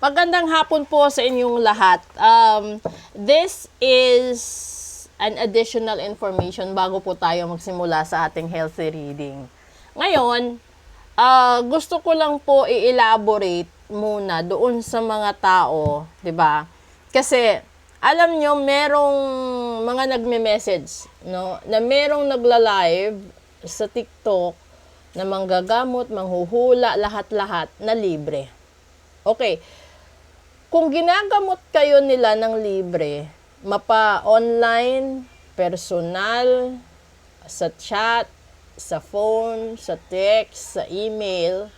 Magandang hapon po sa inyong lahat. This is an additional information bago po tayo magsimula sa ating healthy reading. Ngayon, gusto ko lang po i-elaborate muna doon sa mga tao, 'di ba? Kasi alam nyo, merong mga nagme-message, no, na merong nagla-live sa TikTok na manggagamot, manghuhula, lahat-lahat na libre. Okay. Kung ginagamot kayo nila ng libre, mapa-online, personal, sa chat, sa phone, sa text, sa email,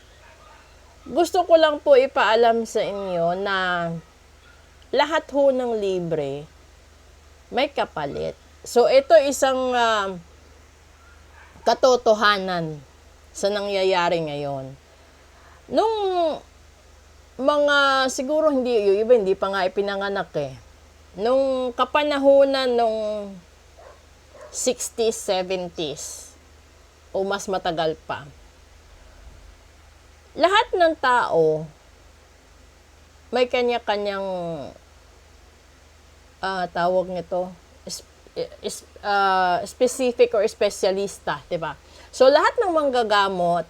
gusto ko lang po ipaalam sa inyo na lahat ho ng libre may kapalit. So, ito isang katotohanan sa nangyayari ngayon. Nung mga, siguro yung iba hindi pa nga ipinanganak eh. Nung kapanahunan nung 60s, 70s, o mas matagal pa, lahat ng tao may kanya-kanyang tawag nito, specific or espesyalista, 'di ba? So lahat ng manggagamot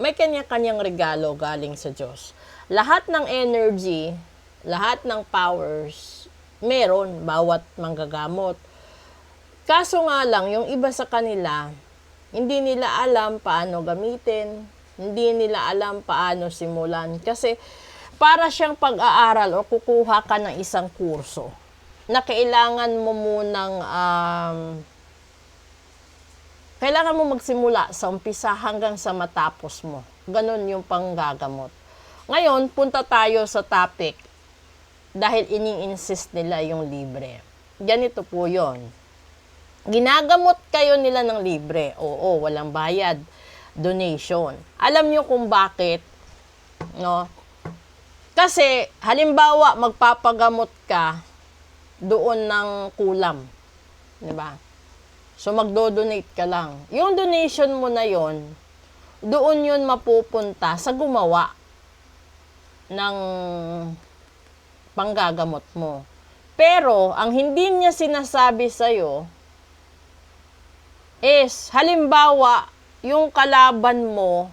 may kanya-kanyang regalo galing sa Diyos. Lahat ng energy, lahat ng powers, meron bawat manggagamot. Kaso nga lang, yung iba sa kanila, hindi nila alam paano gamitin, hindi nila alam paano simulan. Kasi para siyang pag-aaral o kukuha ka ng isang kurso na kailangan mo munang kailangan mo magsimula sa umpisa hanggang sa matapos mo. Ganon yung panggagamot. Ngayon, punta tayo sa topic dahil ini-insist nila yung libre. Ganito po yon. Ginagamot kayo nila ng libre. Oo, walang bayad. Donation. Alam nyo kung bakit? No? Kasi, halimbawa, magpapagamot ka doon ng kulam. Diba? So, magdo-donate ka lang. Yung donation mo na yon, doon yun mapupunta sa gumawa ng panggagamot mo. Pero, ang hindi niya sinasabi sa'yo is, halimbawa, yung kalaban mo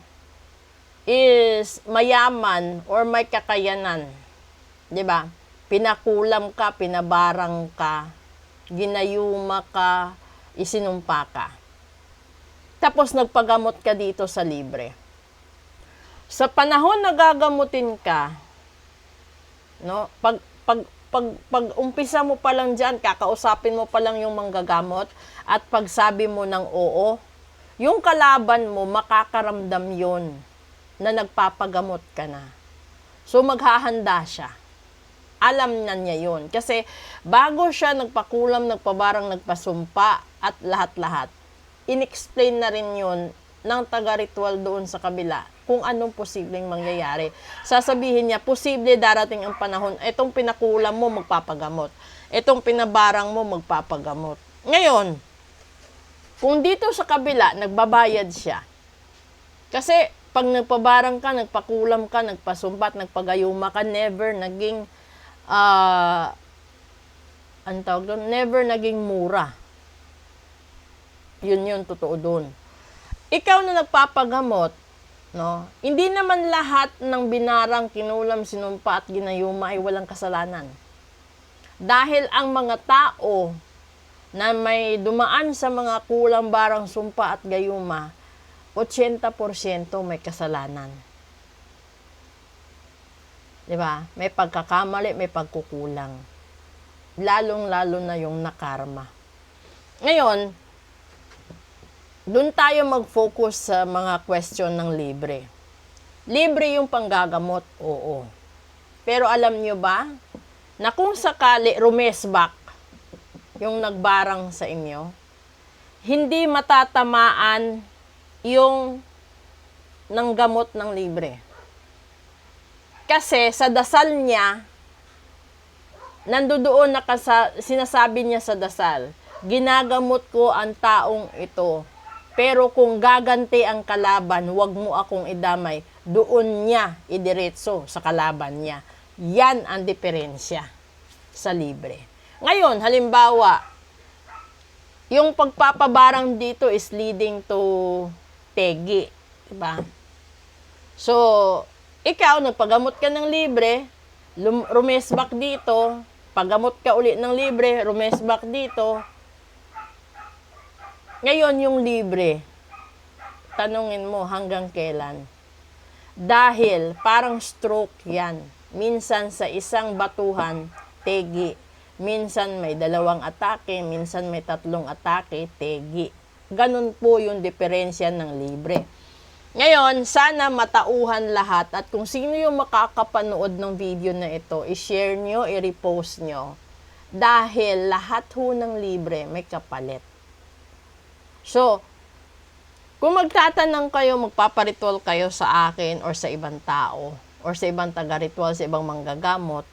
is mayaman or may kakayanan. 'Di ba? Pinakulam ka, pinabarang ka, ginayuma ka, isinumpa ka. Tapos nagpagamot ka dito sa libre. Sa panahon na gagamutin ka, no, pag umpisa mo pa lang diyan, kakausapin mo pa lang yung manggagamot at pagsabi mo ng oo, yung kalaban mo makakaramdam yon na nagpapagamot ka na. So, maghahanda siya. Alam na niya yun. Kasi, bago siya nagpakulam, nagpabarang, nagpasumpa, at lahat-lahat, in-explain na rin yun ng taga-ritual doon sa kabila kung anong posibleng mangyayari. Sasabihin niya, posible darating ang panahon, itong pinakulam mo, magpapagamot. Itong pinabarang mo, magpapagamot. Ngayon, kung dito sa kabila, nagbabayad siya. Kasi, pag nagpabarang ka, nagpakulam ka, nagpasumpat, nagpagayuma ka, never naging, never naging mura. Yun, totoo dun. Ikaw na nagpapagamot, no? Hindi naman lahat ng binarang, kinulam, sinumpa at ginayuma ay walang kasalanan. Dahil ang mga tao na may dumaan sa mga kulang, barang, sumpa at gayuma, 80% may kasalanan. 'Di ba? May pagkakamali, may pagkukulang. Lalong-lalo na yung nakarma. Ngayon, doon tayo mag-focus sa mga question ng libre. Libre yung panggagamot, oo. Pero alam nyo ba, na kung sakali rumesbak yung nagbarang sa inyo, hindi matatamaan yung nanggamot ng libre. Kasi sa dasal niya, nandoon sinasabi niya sa dasal, ginagamot ko ang taong ito, pero kung gaganti ang kalaban, huwag mo akong idamay, doon niya idiretso sa kalaban niya. Yan ang diferensya sa libre. Ngayon, halimbawa, yung pagpapabarang dito is leading to tegi. Diba? So, ikaw, nagpagamot ka ng libre, rumesbak dito, paggamot ka ulit ng libre, rumesbak dito. Ngayon, yung libre, tanungin mo hanggang kailan? Dahil parang stroke yan. Minsan sa isang batuhan, tegi. Minsan may 2 atake, minsan may 3 atake, tegi. Ganun po yung diferensya ng libre. Ngayon, sana matauhan lahat at kung sino yung makakapanood ng video na ito, i-share nyo, i-repost nyo. Dahil lahat ho ng libre may kapalit. So, kung magtatanong kayo, magpaparitual kayo sa akin or sa ibang tao or sa ibang taga-ritual, sa ibang manggagamot,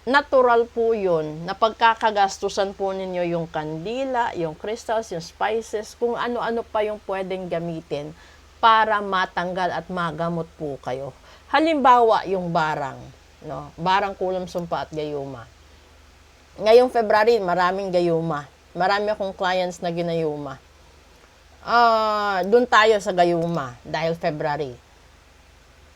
natural po yun na pagkakagastusan po ninyo yung kandila, yung crystals, yung spices, kung ano-ano pa yung pwedeng gamitin para matanggal at magamot po kayo. Halimbawa, yung barang, no? Barang kulam, sumpa at gayuma. Ngayong February, maraming gayuma. Marami akong clients na ginayuma. Doon tayo sa gayuma dahil February.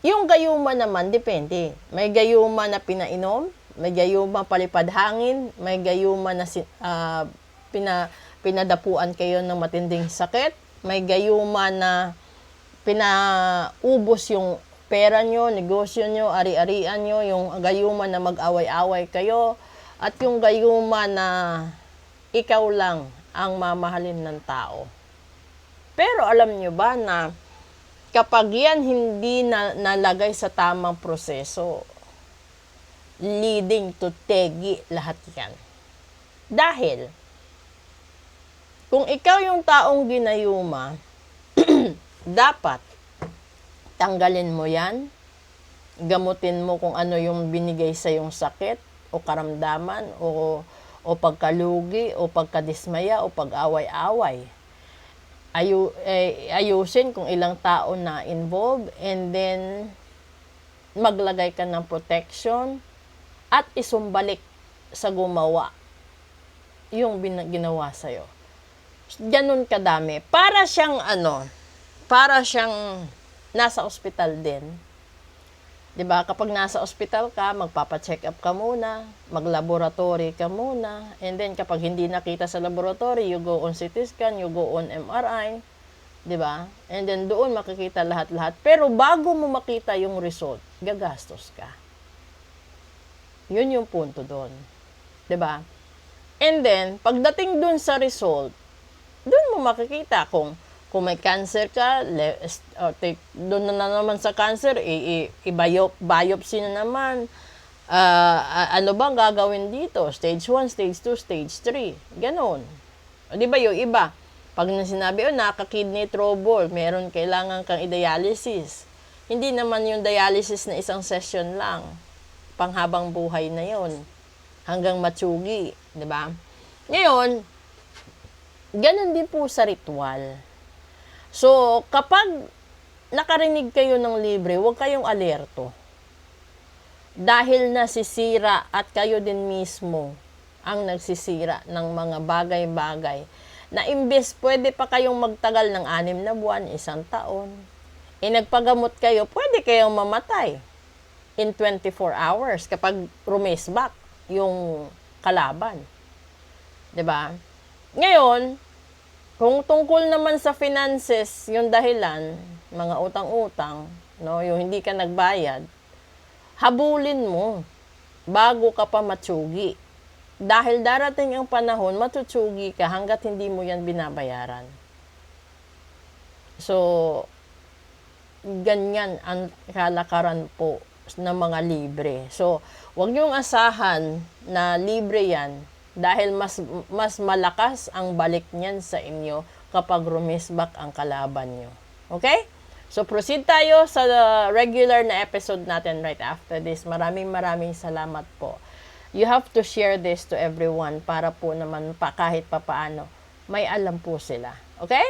Yung gayuma naman, depende. May gayuma na pinainom, may gayuma palipad hangin, may gayuma na pinadapuan kayo ng matinding sakit, may gayuma na pinaubos yung pera nyo, negosyo nyo, ari-arian nyo, yung gayuma na mag-away-away kayo, at yung gayuma na ikaw lang ang mamahalin ng tao. Pero alam nyo ba na kapag yan hindi nalagay sa tamang proseso, leading to tegi lahat yan. Dahil, kung ikaw yung taong ginayuma, dapat tanggalin mo yan, gamutin mo kung ano yung binigay sa yung sakit, o karamdaman, o pagkalugi, o pagkadismaya, o pag-away-away. Ayusin kung ilang tao na involved, and then maglagay ka ng protection at isumbalik sa gumawa yung ginawa sa'yo. Ganun kadami. Para siyang nasa ospital din. 'Di ba? Kapag nasa ospital ka, magpapa-check up ka muna, mag-laboratory ka muna, and then kapag hindi nakita sa laboratory, you go on CT scan, you go on MRI, 'di ba? And then doon makikita lahat-lahat. Pero bago mo makita yung result, gagastos ka. Yun yung punto doon. 'Di ba? And then pagdating doon sa result, doon mo makikita kung may cancer ka, doon na naman sa cancer, i-biopsy na naman. Ano bang gagawin dito? Stage 1, stage 2, stage 3. Ganon. O, di ba yung iba? Pag sinabi, nakaka-kidney trouble, meron kailangan kang i-dialysis. Hindi naman yung dialysis na isang session lang. Panghabang buhay na yon, hanggang matsugi. Di ba? Ngayon, ganon din po sa ritual. So, kapag nakarinig kayo ng libre, huwag kayong alerto. Dahil nasisira at kayo din mismo ang nagsisira ng mga bagay-bagay na imbes pwede pa kayong magtagal ng 6 na buwan, 1 taon. Nagpagamot kayo, pwede kayong mamatay in 24 hours kapag rumesbak yung kalaban. 'Di ba? Ngayon, kung tungkol naman sa finances, yung dahilan, mga utang-utang, no, yung hindi ka nagbayad, habulin mo bago ka pa matsugi. Dahil darating ang panahon, matutsugi ka hanggat hindi mo yan binabayaran. So, ganyan ang kalakaran po ng mga libre. So, huwag niyong asahan na libre yan dahil mas malakas ang balik niyan sa inyo kapag rumesbak ang kalaban nyo. Okay? So, proceed tayo sa regular na episode natin right after this. Maraming salamat po. You have to share this to everyone para po naman kahit papaano may alam po sila. Okay?